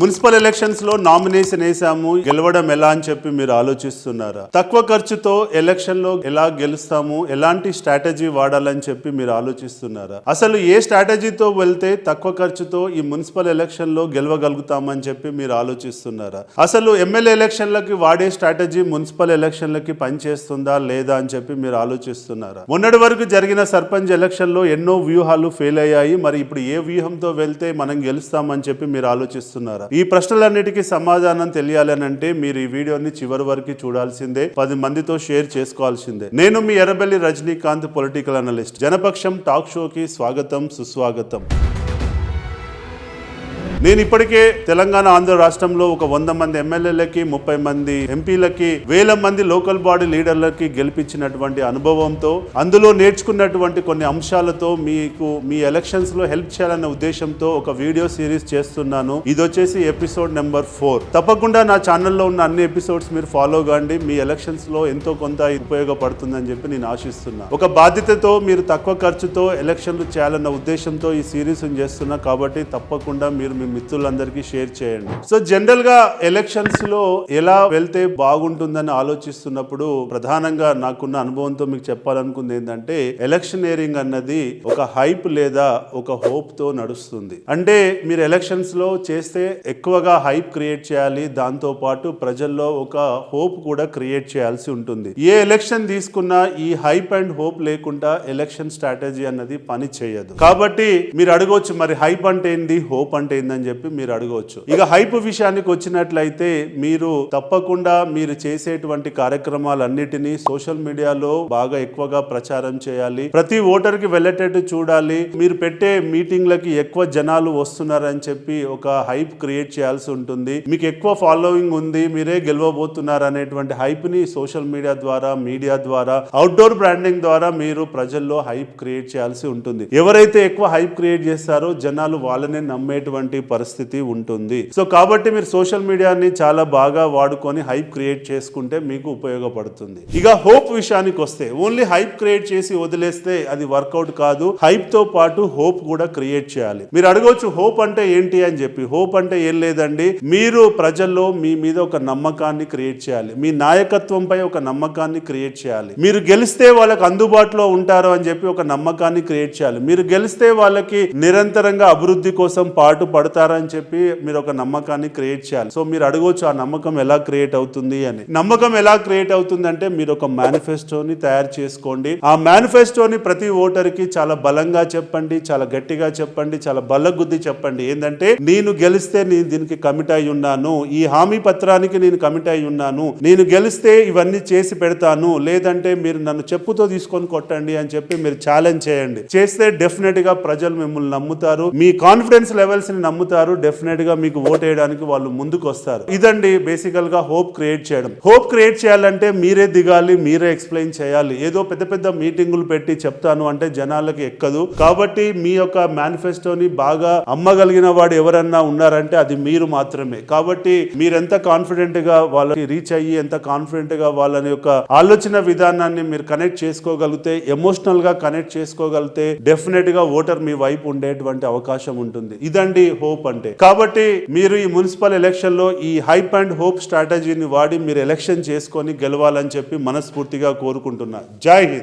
Municipal elections లో nomination వేసాము, గెలవడం ఎలా అని చెప్పి మీరు ఆలోచిస్తున్నారా? తక్కువ ఖర్చుతో ఎలక్షన్ లో ఎలా గెలుస్తాము, ఎలాంటి స్ట్రాటజీ వాడాలని చెప్పి మీరు ఆలోచిస్తున్నారా? అసలు ఏ స్ట్రాటజీతో వెళ్తే తక్కువ ఖర్చుతో ఈ మున్సిపల్ ఎలక్షన్ లో గెలవగలుగుతామని చెప్పి మీరు ఆలోచిస్తున్నారా? అసలు ఎమ్మెల్యే ఎలక్షన్లకి వాడే స్ట్రాటజీ మున్సిపల్ ఎలక్షన్లకి పనిచేస్తుందా లేదా అని చెప్పి మీరు ఆలోచిస్తున్నారా? మొన్నటి వరకు జరిగిన సర్పంచ్ ఎలక్షన్ లో ఎన్నో వ్యూహాలు ఫెయిల్ అయ్యాయి. మరి ఇప్పుడు ఏ వ్యూహంతో వెళ్తే మనం గెలుస్తామని చెప్పి మీరు ఆలోచిస్తున్నారా? ఈ ప్రశ్నలన్నిటికీ సమాధానం తెలియాలనంటే మీరు ఈ వీడియోని చివరి వరకు చూడాల్సిందే, 10 మందితో షేర్ చేసుకోవాల్సిందే. నేను మీ Errabelli Rajinikanth, political analyst. Janapaksham talk షోకి స్వాగతం, సుస్వాగతం. నేను ఇప్పటికే తెలంగాణ, ఆంధ్ర రాష్ట్రంలో ఒక 100 మంది ఎమ్మెల్యేలకి, 30 మంది ఎంపీలకి, 1000 మంది లోకల్ బాడీ లీడర్లకి గెలిపించినటువంటి అనుభవంతో, అందులో నేర్చుకున్నటువంటి కొన్ని అంశాలతో మీకు మీ ఎలక్షన్స్ లో హెల్ప్ చేయాలనే ఉద్దేశంతో ఒక వీడియో సిరీస్ చేస్తున్నాను. ఇది వచ్చేసి ఎపిసోడ్ నెంబర్ 4. తప్పకుండా నా ఛానల్లో ఉన్న అన్ని ఎపిసోడ్స్ మీరు ఫాలో కాండి. మీ ఎలక్షన్స్ లో ఎంతో కొంత ఉపయోగపడుతుందని చెప్పి నేను ఆశిస్తున్నా. ఒక బాధ్యతతో మీరు తక్కువ ఖర్చుతో ఎలక్షన్లు చేయాలన్న ఉద్దేశంతో ఈ సిరీస్ చేస్తున్నా. కాబట్టి తప్పకుండా మీరు మీ మిత్రులందరికీ షేర్ చేయండి. సో జనరల్ గా ఎలక్షన్స్ లో ఎలా వెళ్తే బాగుంటుందని ఆలోచిస్తున్నప్పుడు ప్రధానంగా నాకున్న అనుభవంతో మీకు చెప్పాలనుకుంది ఏంటంటే, ఎలక్షనీరింగ్ అన్నది ఒక హైప్ లేదా ఒక హోప్ తో నడుస్తుంది. అంటే మీరు ఎలక్షన్స్ లో చేస్తే ఎక్కువగా హైప్ క్రియేట్ చేయాలి, దాంతో పాటు ప్రజల్లో ఒక హోప్ కూడా క్రియేట్ చేయాల్సి ఉంటుంది. ఏ ఎలక్షన్ తీసుకున్నా ఈ హైప్ అండ్ హోప్ లేకుండా ఎలక్షన్ స్ట్రాటజీ అన్నది పని చేయదు. కాబట్టి మీరు అడగవచ్చు, మరి హైప్ అంటే ఏంది, హోప్ అంటే ఏందని చెప్పి మీరు అడగవచ్చు. ఇక హైప్ విషయానికి వచ్చినట్లయితే మీరు తప్పకుండా మీరు చేసేటువంటి కార్యక్రమాలన్నిటినీ సోషల్ మీడియాలో బాగా ఎక్కువగా ప్రచారం చేయాలి. ప్రతి ఓటర్ కి వెళ్ళేటట్టు చూడాలి. మీరు పెట్టే మీటింగ్లకి ఎక్కువ జనాలు వస్తున్నారని చెప్పి ఒక హైప్ క్రియేట్ చేయాల్సి ఉంటుంది. మీకు ఎక్కువ ఫాలోయింగ్ ఉంది, మీరే గెలవబోతున్నారు అనేటువంటి హైప్ ని సోషల్ మీడియా ద్వారా, మీడియా ద్వారా, అవుట్డోర్ బ్రాండింగ్ ద్వారా మీరు ప్రజల్లో హైప్ క్రియేట్ చేయాల్సి ఉంటుంది. ఎవరైతే ఎక్కువ హైప్ క్రియేట్ చేస్తారో జనాలు వాళ్ళనే నమ్మేటువంటి పరిస్థితి ఉంటుంది. సో కాబట్టి మీరు సోషల్ మీడియాని చాలా బాగా వాడుకొని హైప్ క్రియేట్ చేసుకుంటే మీకు ఉపయోగపడుతుంది. ఇక హోప్ విషయానికి వస్తే, ఓన్లీ హైప్ క్రియేట్ చేసి వదిలేస్తే అది వర్కౌట్ కాదు. హైప్ తో పాటు హోప్ కూడా క్రియేట్ చేయాలి. మీరు అడగవచ్చు, హోప్ అంటే ఏంటి అని చెప్పి. హోప్ అంటే ఏం లేదండి, మీరు ప్రజల్లో మీ మీద ఒక నమ్మకాన్ని క్రియేట్ చేయాలి. మీ నాయకత్వంపై ఒక నమ్మకాన్ని క్రియేట్ చేయాలి. మీరు గెలిస్తే వాళ్ళకి అందుబాటులో ఉంటారు అని చెప్పి ఒక నమ్మకాన్ని క్రియేట్ చేయాలి. మీరు గెలిస్తే వాళ్ళకి నిరంతరంగా అభివృద్ధి కోసం పాటు పడతారని చెప్పి మీరు ఒక నమ్మకాన్ని క్రియేట్ చేయాలి. సో మీరు అడగవచ్చు, ఆ నమ్మకం ఎలా క్రియేట్ అవుతుంది అని. నమ్మకం ఎలా క్రియేట్ అవుతుంది అంటే, మీరు ఒక మేనిఫెస్టోని తయారు చేసుకోండి. ఆ మేనిఫెస్టోని ప్రతి ఓటర్ కి చాలా బలంగా చెప్పండి, చాలా గట్టిగా చెప్పండి, చాలా బల్లగుద్ది చెప్పండి. ఏంటంటే, నేను గెలిస్తే నేను దీనికి కమిట్ అయి ఉన్నాను, ఈ హామీ పత్రానికి నేను కమిట్ అయి ఉన్నాను, నేను గెలిస్తే ఇవన్నీ చేసి పెడతాను, లేదంటే మీరు నన్ను చెప్పుతో తీసుకొని కొట్టండి అని చెప్పి మీరు ఛాలెంజ్ చేయండి. చేస్తే డెఫినెట్ గా ప్రజలు మిమ్మల్ని నమ్ముతారు, మీ కాన్ఫిడెన్స్ లెవెల్స్ ని నమ్ముతారు, డెఫినెట్ గా మీకు ఓట్ వేయడానికి వాళ్ళు ముందుకు వస్తారు. ఇదండి బేసికల్ గా హోప్ క్రియేట్ చేయడం. హోప్ క్రియేట్ చేయాలంటే మీరే దిగాలి, మీరే ఎక్స్ప్లెయిన్ చేయాలి. ఏదో పెద్ద పెద్ద మీటింగులు పెట్టి చెప్తాను అంటే జనాలకి ఎక్కదు. కాబట్టి మీ యొక్క మేనిఫెస్టోని బాగా అమ్మగలిగిన వాడు ఎవరన్నా ఉన్నారంటే అది మీరు మాత్రమే. కాబట్టి మీరెంత కాన్ఫిడెంట్ గా వాళ్ళకి రీచ్ అయ్యి, ఎంత కాన్ఫిడెంట్ గా వాళ్ళని యొక్క ఆలోచన విధానాన్ని మీరు కనెక్ట్ చేసుకోగలిగితే, ఎమోషనల్ గా కనెక్ట్ చేసుకోగలిగితే డెఫినెట్ గా ఓటర్ మీ వైపు ఉండేటువంటి అవకాశం ఉంటుంది. ఇదండి హోప్ అంటే. కాబట్టి మీరు ఈ మున్సిపల్ ఎలక్షన్ లో ఈ హైప్ అండ్ హోప్ స్ట్రాటజీని వాడి మీరు ఎలక్షన్ చేసుకొని గెలవాలని చెప్పి మనస్ఫూర్తిగా కోరుకుంటున్నా. జై హింద్.